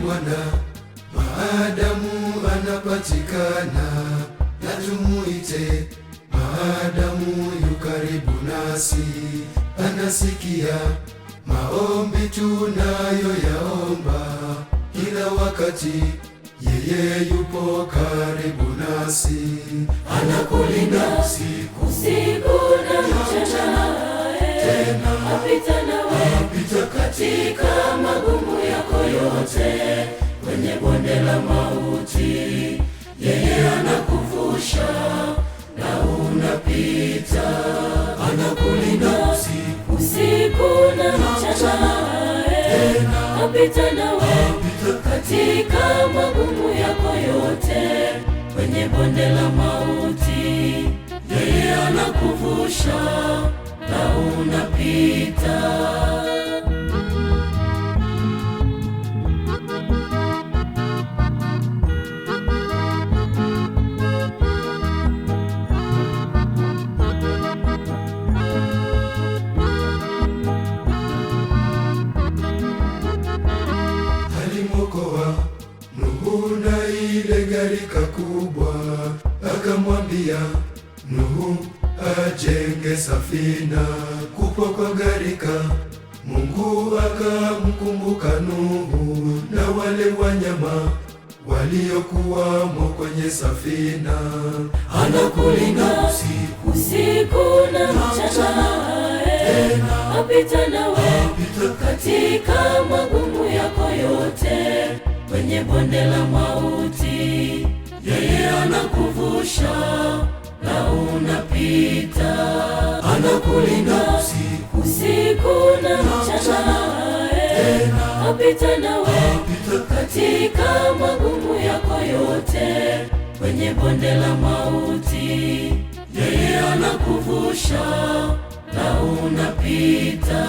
Bwana maadamu anapatikana, na tumuite maadamu yu karibu nasi. Anasikia maombi tunayoyaomba kila wakati, yeye yupo karibu nasi. Anakulinda usiku na mchana, tena apita nawe katika magumu yako yote. Kwenye bonde la mauti yeye anakuvusha na unapita. Anakulinda usiku na mchana, tena apita nawe katika magumu yako yote. Kwenye bonde la mauti yeye anakuvusha na unapita. Alimwokoa Nuhu na ile gharika kubwa, akamwambia Nuhu ajenge safina. Kupo kwa gharika, Mungu akamkumbuka Nuhu na wale wanyama waliokuwamo kwenye safina. Anakulinda usiku na mchana, tena apita nawe katika magumu yako yote. Kwenye bonde la mauti yeye anakuvusha na unapita. Anakulinda usiku na mchana, tena apita nawe katika magumu yako yote. Kwenye bonde la mauti yeye anakuvusha na unapita.